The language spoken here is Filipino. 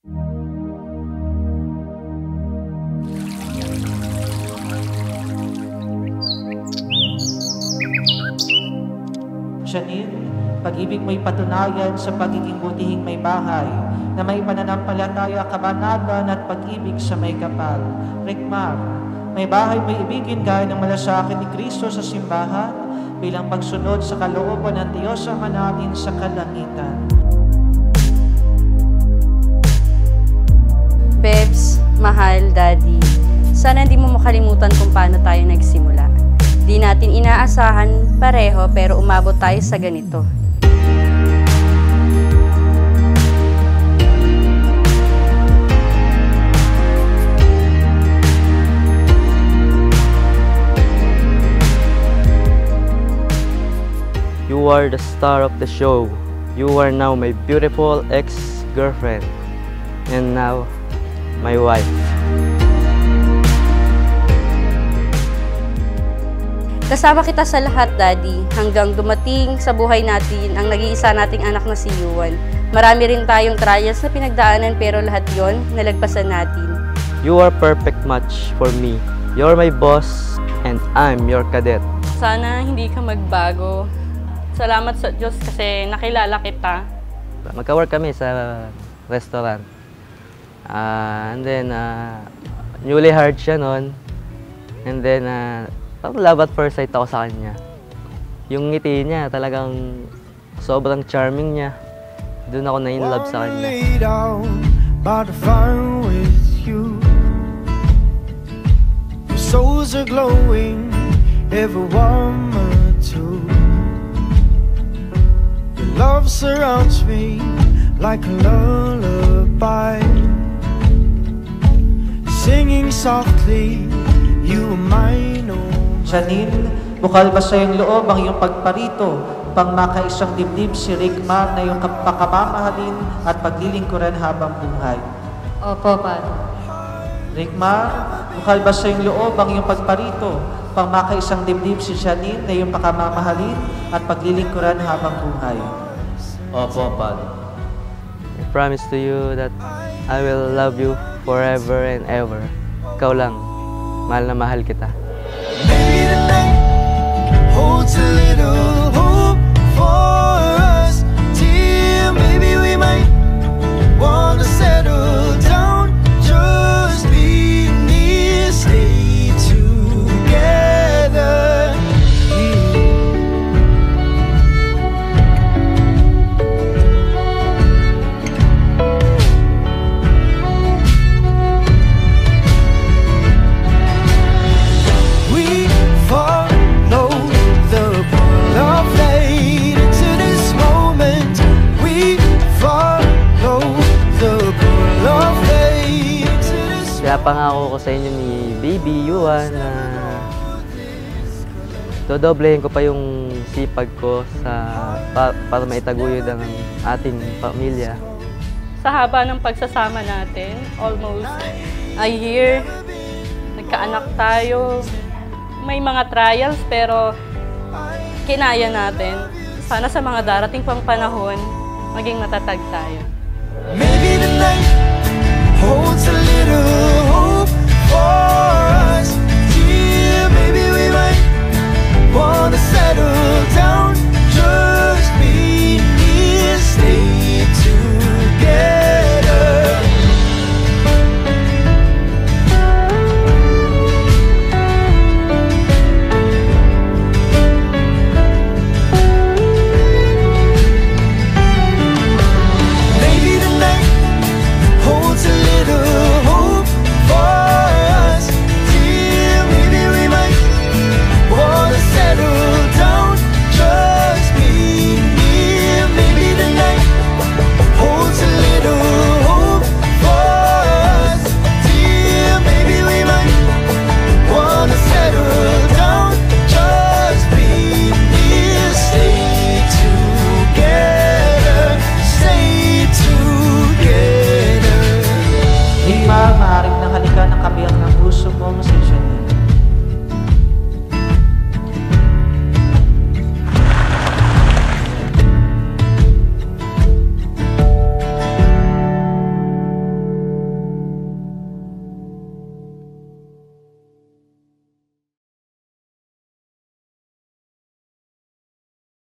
Janine, pag-ibig mo'y patunayan sa pagiging butihing may bahay, na may pananampalataya, kabanalan at pag-ibig sa may kapal. Rickmar, may bahay mo'y ibigin gaya ng malasakit ni Kristo sa simbahan, bilang pagsunod sa kalooban ng Diyos Ama natin sa kalangitan. Bebs, mahal, Daddy, sana hindi mo makalimutan kung paano tayo nagsimula. Di natin inaasahan pareho pero umabot tayo sa ganito. You are the star of the show. You are now my beautiful ex-girlfriend. And now, my wife. Kasama kita sa lahat, Daddy, hanggang dumating sa buhay natin ang nag-iisa nating anak na si Yuan. Marami rin tayong trials na pinagdaanan pero lahat yon nalagpasan natin. You are perfect match for me. You're my boss and I'm your cadet. Sana hindi ka magbago. Salamat sa Diyos kasi nakilala kita. Magka-work kami sa restaurant. And then, newly hired siya noon. And then, love at first sight ako sa kanya. Yung ngiti niya, talagang sobrang charming niya. Doon ako na-in-love sa kanya. Your souls are glowing, every warm or two. Your love surrounds me like a lullaby. Singing softly, you are mine. Janine, bukal ba sa iyong loob ang iyong pagparito pang makaisang dibdib si Rickmar na iyong pakamamahalin at paglilingkuran habang buhay? Opo, Padre. Rickmar, bukal ba sa iyong loob ang iyong pagparito pang makaisang dibdib si Janine na iyong pakamamahalin at paglilingkuran habang buhay? Opo, Padre. I promise to you that I will love you forever and ever. Ikaw lang, mahal na mahal kita. Maybe tonight holds a little hope for us. Dear, maybe we might want to settle down. Just be near, stay together. Kaya pangako ko sa inyo ni Baby Yuan na dodoblehin ko pa yung sipag ko para maitaguyod ang ating pamilya. Sa haba ng pagsasama natin, almost a year, nagkaanak tayo. May mga trials pero kinaya natin. Sana sa mga darating pang panahon, maging matatag tayo. Maybe the night holds a little